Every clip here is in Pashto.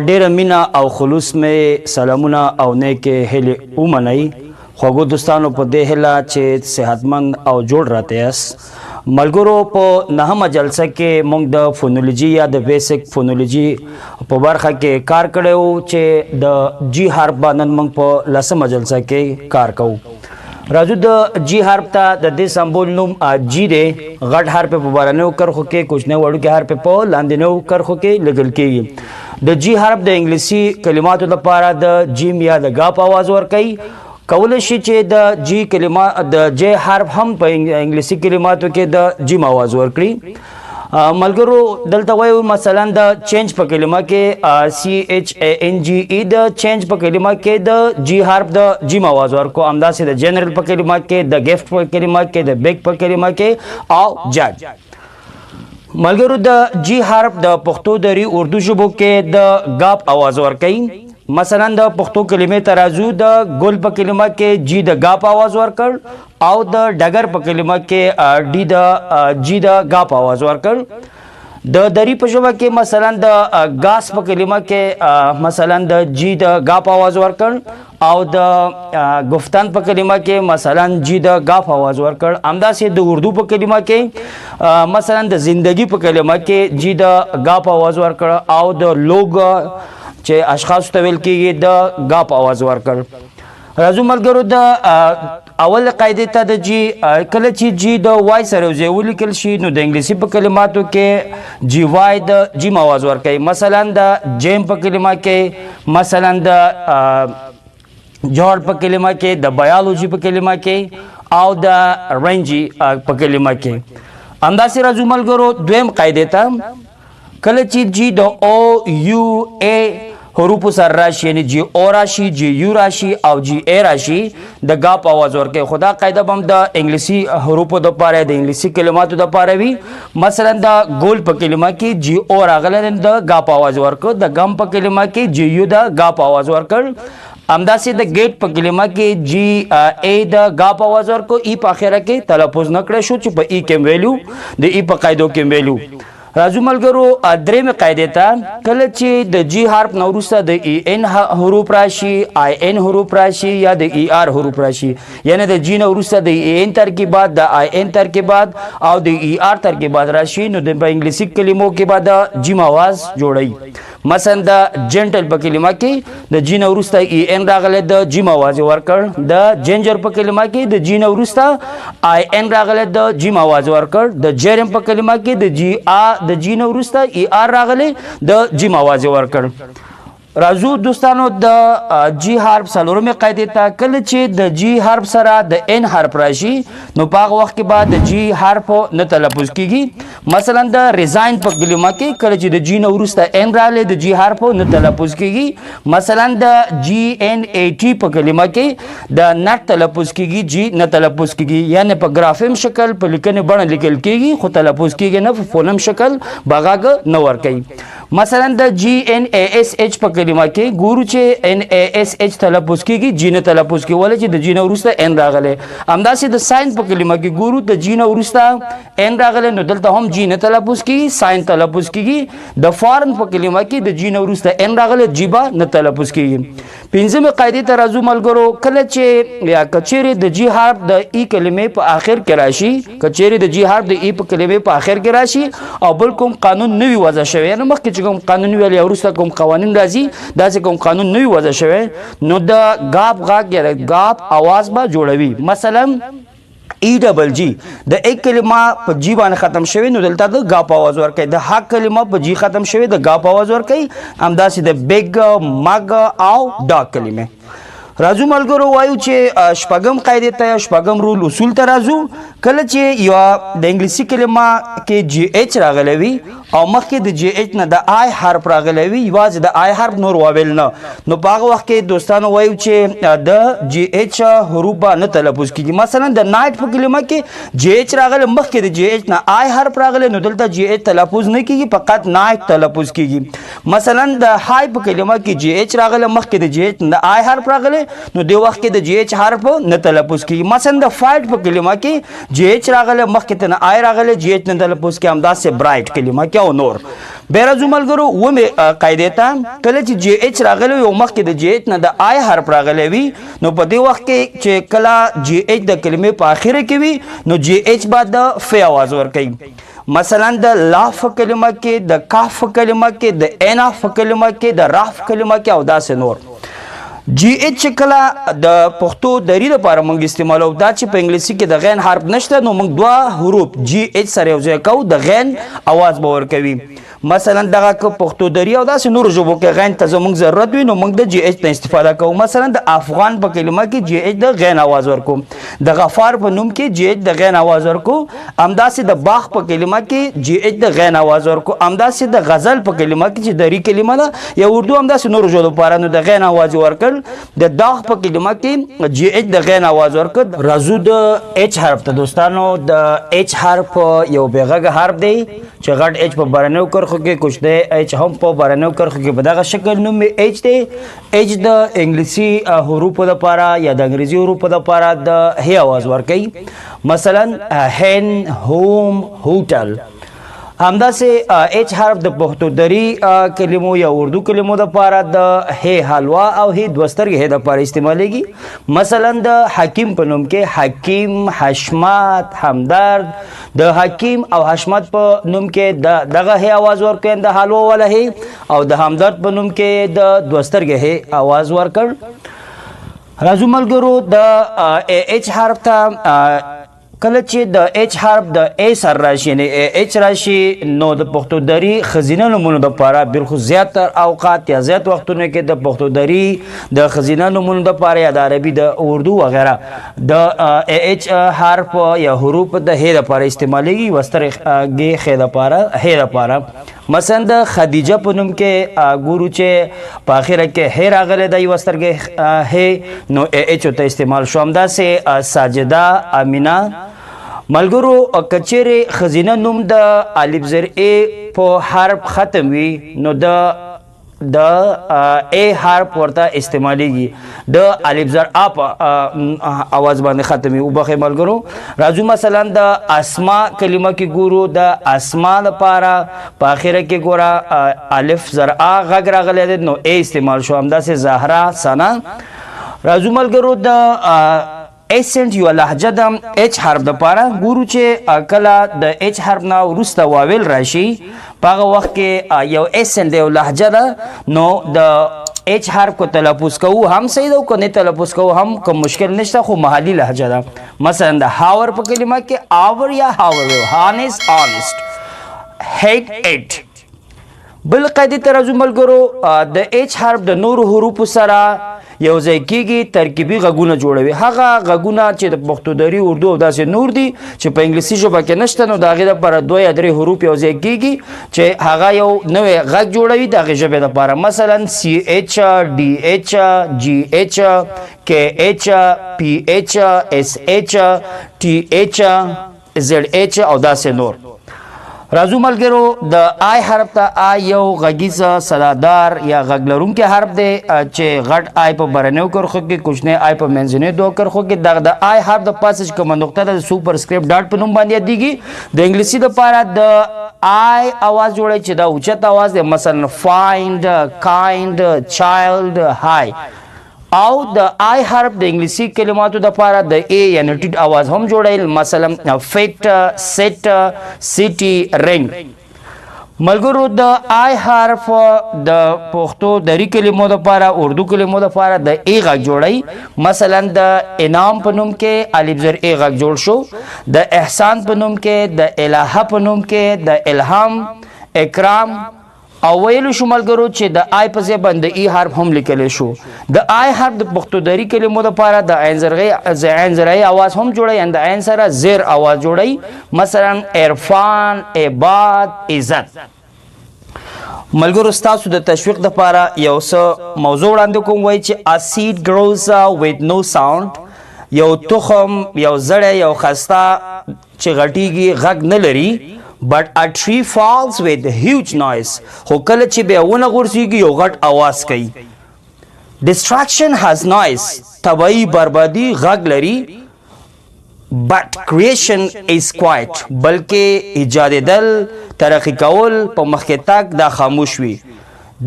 ډېره مینه او خلوص مې سلامونه او نیکې هیلې ومنئ خوږو دوستانو په دې هیله چې صحتمند او جوړ راته یاست ملګرو په نهمه جلسه کې موږ د فونولوژي یا د بیسک فونولوژي په برخه کې کار کړی و چې د جی حرف باندې موږ په لسمه جلسه کې کار کوو راځو د جی حرف ته د دې سمبول نوم جی دی غټ حرف په بارنیو کرښو کې کوچنی وړوکی حرف په لاندنیو کرښو کې لیکل کیږي د جی حرف د انګلیسي کلماتو لپاره د جیم یا د غاپ आवाज ورکوي کولی شي چې د جی کلمات د جی حرف هم په انګلیسي کلماتو کې د جیم आवाज ورکړي ملګرو دلته وایو مثلا د چینج په کلمه کې CHANGE د چینج په کلمه کې د جی حرف د جیم आवाज ورکو همداسې د جنرال په کلمه کې د گفت په کلمه کې د بیگ په کلمه کې او جج ملګرو د جی حرف د پښتو دری اردو ژبو کې د غاپ आवाज ورکوي مثلا د پښتو کلمې ته راځو د ګل په کلمه کې جی د غاپ आवाज ورکړ او د ډګر په کلمه کې ډی د جی د غاپ आवाज ورکړ د دری په ژبه کې مثلا د غاس په کلمه کې مثلا د جی د غاپ आवाज ورکړ او د گفتن په کلمه کې مثلا جی د غاپ आवाज ورکړ همداسې د اردو په کلمه کې مثلا د زندگی په کلمه کې جی د غاپ आवाज ورکړ او د لوگ چې اشخاص ته ویل کېږي د غاپ आवाज ورکړ راځو ملګرو د اول قاعدې ته د جی کله چې جی د وای سره یوځای ولیکل شي نو د انګلیسي په کلماتو کې جی وای د جیم आवाज ورکوي مثلا د جیم په کلمه کې مثلا د جوړ په کلمه کې د بایولوژي په کلمه کې او د رنجي په کلمه کې همداسې راځو ملګرو دویم قاعدې ته کله چې جی د او یو ای حروف سره راشي یعنی جی او راشي جی یو راشي او جی ای راشي د غاپ आवाज ورکوي خدا قاعده هم د انګلیسي حروفو د پاره د انګلیسي کلماتو د پاره وي مثلا د ګول په کلمه کې جی او راغله د غاپ आवाज ورکو د غم په کلمه کې جی یو د غاپ आवाज ورکړ همداسې د گیټ په کلمه کې جی ای د غاپ आवाज ورکو ای په اخره کې تلفظ نه کړی شو چې په ای کې ویلو د ای په قاعدو کې ویلو راځو ملګرو درېمې قاعدې ته کله چې د جی حرف نه وروسته د ای ان حروف راشي آی ان حروف راشي یا د ای آر حروف راشي یعنی د جی نه وروسته د ای ان ترکیبات د آی ان ترکیبات او د ای آر ترکیبات راشي نو د انګلیسي کلمو کې به د جیم आवाज جوړي مثلا د جنټل په کلمه کې د جی نه وروسته ای ان راغله د جیم आवाज ورکړ د جنجر په کلمه کې د جی نه وروسته آی ان راغله د جیم आवाज ورکړ د جرم په کلمه کې د جی ا د جی نه وروسته ای آر راغله د جیم आवाज ورکړ راځو دوستانو د جی حرف څلورمې قاعدې ته کله چې د جی حرف سره د ان حرف راشي نو په هغه وخت کې بعد د جی حرف نه تلفظ کیږي مثلا د ریزاین په کلمه کې کله چې د جی نه وروسته ان راغله د جی حرف نه تلفظ کیږي مثلا د جی ان ای ټی په کلمه کې د نټ تلفظ کیږي جی نه تلفظ کیږي یعنی په ګرافیم شکل په لیکنې بڼه لیکل کیږي خو تلفظ کیږي نه په فونم شکل بغاګ نه ور کوي مثلا د جی ان ای اس ایچ په کلمه کې ګورو چې ان ای اس ایچ تلفظ کیږي جی نه تلفظ کیږي ولې چې د جی نه وروسته ان راغله همداسې د ساين په کلمه کې ګورو د جی نه وروسته ان راغله نو دلته هم جی نه تلفظ کیږي ساين تلفظ کیږي د فارن په کلمه کې د جی نه وروسته ان راغله جیبا نه تلفظ کیږي پنځمه قاعده ته راځو ملګرو کله چې یا کچېره د جی حرف د ای کلمې په اخر کې راشي کچېره د جی حرف د ای په کلمې په اخر کې راشي او بل کوم قانون نوی وضع شوی نه مخکې کوم قانون ویل یا وروسته کوم قوانین راځي داسې کوم قانون نوی وضع شوی نو د غاپ غاګ یا د غاپ आवाज به جوړوي مثلا ای ډبل جی د ایک کلمه په جی باندې ختم شوی نو دلته د غاپ आवाज ورکوي د حق کلمه په جی ختم شوی د غاپ आवाज ورکوي همداسې د بیگ مګ او دا کلمه راځو ملګرو وایو چې شپږم قاعده ته شپږم رول اصول ته راځو کله چې یو د انګلیسي کلمه کې جی ایچ راغلی وي او مخکې د جی ایچ نه د آی حرف راغلی وي یوازې د آی حرف نور واویل نه نو په هغه وخت کې دوستانو وایو چې د جی ایچ حروف به نه تلفظ کیږي مثلا د نایټ په کلمه کې جی ایچ راغلی مخکې د جی ایچ نه آی حرف راغلی نو دلته جی ایچ تلفظ نه کیږي فقط نایټ تلفظ کیږي مثلا د های په کلمه کې جی ایچ راغلی مخکې د جی ایچ نه آی حرف راغلی نو د وخت کې د جی ایچ حرف نه تلفظ کیږي مثلا د فایټ په کلمه کې جی ایچ راغله مخکې ته نه آی راغله جی ایچ نه تلفظ کې همداسې برایټ کلمه کې او نور بیرازو ملګرو ومې قاعدې ته کله چې جی ایچ راغلی یو مخکې د جی ایچ نه د آی حرف راغلی وي نو په دې وخت کې چې کله جی ایچ د کلمې په اخره کې وي نو جی ایچ به د ف آواز ورکوي مثلا د لاف کلمه کې د کاف کلمه کې د اناف کلمه کې د راف کلمه کې او داسې نور جی ایچ کله د پښتو دری لپاره موږ استعمالو دا چې په انګلیسي کې د غین حرف نشته نو موږ دوه حروف جی ایچ سره یو ځای کوو د غین आवाज به ورکوي مثلا دغه که پښتو دری او داسې نور ژبو کې غین ته زموږ ضرورت وي نو موږ د جی ایچ نه استفاده کوو مثلا د افغان په کلمه کې جی ایچ د غین आवाज ورکو د غفار په نوم کې جی ایچ د غین आवाज ورکو همداسې د باغ په کلمه کې جی ایچ د غین आवाज ورکو همداسې د غزل په کلمه کې چې دری کلمه ده یا اردو همداسې نور ژبو لپاره نو د غین आवाज ورکړ د داغ په کلمه کې جی ایچ د غین आवाज ورکړ راځو د ایچ حرف ته دوستانو د ایچ حرف یو بېغږه حرف دی چې غټ ایچ په برنیو کرخو کې کچھ دی ایچ هم په برنیو کرخو کې په دغه شکل نوم ایچ دی ایچ د انګلیسي حروفو لپاره یا د انګریزي حروفو لپاره د هي आवाज ورکوي مثلا هن هوم هوټل همداسې ایچ حرف د پښتو دری کلمو یا اردو کلمو لپاره د هي حلوا او هي دوسترګې هي لپاره استعمالیږي مثلا د حکیم په نوم کې حکیم حشمت همدرد د حکیم او حشمت په نوم کې دغه هي आवाज ورکوي د حلوا ولا هي او د همدرد په نوم کې د دوسترګې هي आवाज ورکړ راځو ملګرو د ایچ حرف ته کله چې د ایچ حرف د ای سر راشي یعنی ایچ راشي نو د پښتو دری خزینه نومونو لپاره بالخصوص زیاتر اوقات یا زیات وختونه کې د پښتو دری د خزینه نومونو لپاره یا د عربي د اردو وغیرہ د ایچ حرف یا حروف د هي لپاره استعمالېږي وسترګې خې لپاره هي لپاره مثلا د خدیجه په نوم کې ګورو چې په اخره کې هي راغلی دی وسترګې هي نو ایچ ته استعمال شو همداسې ساجده امینه ملګرو کچېرې خزینه نوم د الف زر ای په حرف ختم وي نو د ای حرف ورته استعمالیږي د الف زر ا په आवाज باندې ختم وي وبخې ملګرو راځو مثلا د اسماء کلمه کې ګورو د اسماء لپاره په اخره کې ګوره الف زر ا غږ راغلی دی نو ای استعمال شو همداسې زهرا ثنا راځو ملګرو د ایسنټ یو لهجه د ایچ حرف لپاره ګورو چې کله د ایچ حرف نه وروسته واویل راشي په هغه وخت کې یو ایسنټ یو لهجه ده نو د ایچ حرف کو تلفظ کوو هم صحیح ده کو نه تلفظ کوو هم کوم مشکل نشته خو محلي لهجه ده مثلا د هاور په کلمه کې آور یا هاور هانس آنست هیټ ایټ بل قاعده ته راځو ملګرو د ایچ حرف د نورو حروفو سره یو ځای کېږي ترکیبي غږونه جوړوي هغه غږونه چې د پښتو دری اردو او داسې نور دي چې په انګلیسي ژبه کې نشته نو د هغې لپاره دوه یا درې حروف یو ځای کېږي چې هغه یو نوی غږ جوړوي د هغې ژبې لپاره مثلا سی ایچ ډي ایچ جي ایچ کې ایچ پی ایچ اس ایچ ټي ایچ زد ایچ او داسې نور راځو ملګرو د آی حرف ته آی یو غږیز صدادار یا غږ لرونکی حرف دی چې غټ آی په برنیو کرښو کې کوچنی آی په منځنیو دوه کرښو کې دغه د آی حرف د پاسه چې کومه نقطه ده د سوپر سکرپټ ډاټ په نوم باندې یادېږي د انګلیسي دپاره د آی اواز جوړوي چې دا اوچت اواز دی مثلا فایند کایند چایلډ های او د آی حرف د انګلیسي کلماتو دپاره د ای یعنی ټیټ اواز هم جوړیل مثلا فیټ سیټ سیټي رنګ ملګرو د آی حرف د پښتو دری کلمو دپاره اردو کلمو دپاره د ای غږ جوړی مثلا د انعام په نوم کې الف زر ای غږ جوړ شو د احسان په نوم کې د الهه په نوم کې د الهام اکرام او ویلو شو ملګرو چې د آی په ځای باندې ای حرف هم لیکلی شو د آی حرف د پښتو دری کلمو دپاره د عین زرعی اواز هم جوړی د عین سره زیر اواز جوړی مثلا عرفان عباد عزت ملګرو ستاسو د تشویق دپاره یو څه موضوع وړاندې کوم وایي چې a seed grows with no sound یو تخم یو زړی یو خسته چې غټیږي غږ نه لري but a tree falls with huge noise خو کله چې بیا ونه غورځېږي یو غټ اواز کوي destruction has noise تباهي بربادي غږ لري but creation is quiet بلکې ایجادېدل ترقی کول په مخکې تک دا خاموش وي.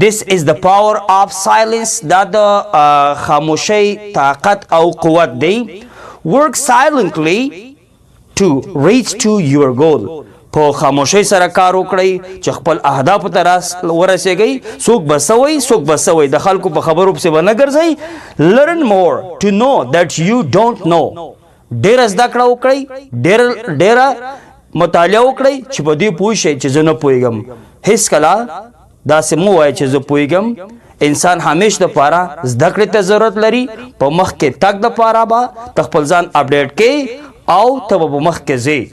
This is the power of silence دا د خاموشۍ طاقت او قوت دی. Work silently to reach to your goal. په خاموشۍ سره کار وکړئ چې خپل اهدافو ته ورسېږئ. څوک به څه وایي د خلکو په خبرو پسې به نه ګرځئ. Learn more to know that you don't know. ډېره زده کړه وکړئ، ډېره مطالعه وکړئ چې په دې پوه شئ چې زه نه پوهېږم. هېڅکله داسې مه وایئ چې زه پوهېږم. انسان همیش دپاره زده کړې ته ضرورت لري. په مخکې تګ دپاره به ته خپل ځان اپډیټ کړې او ته به په مخکې ځې.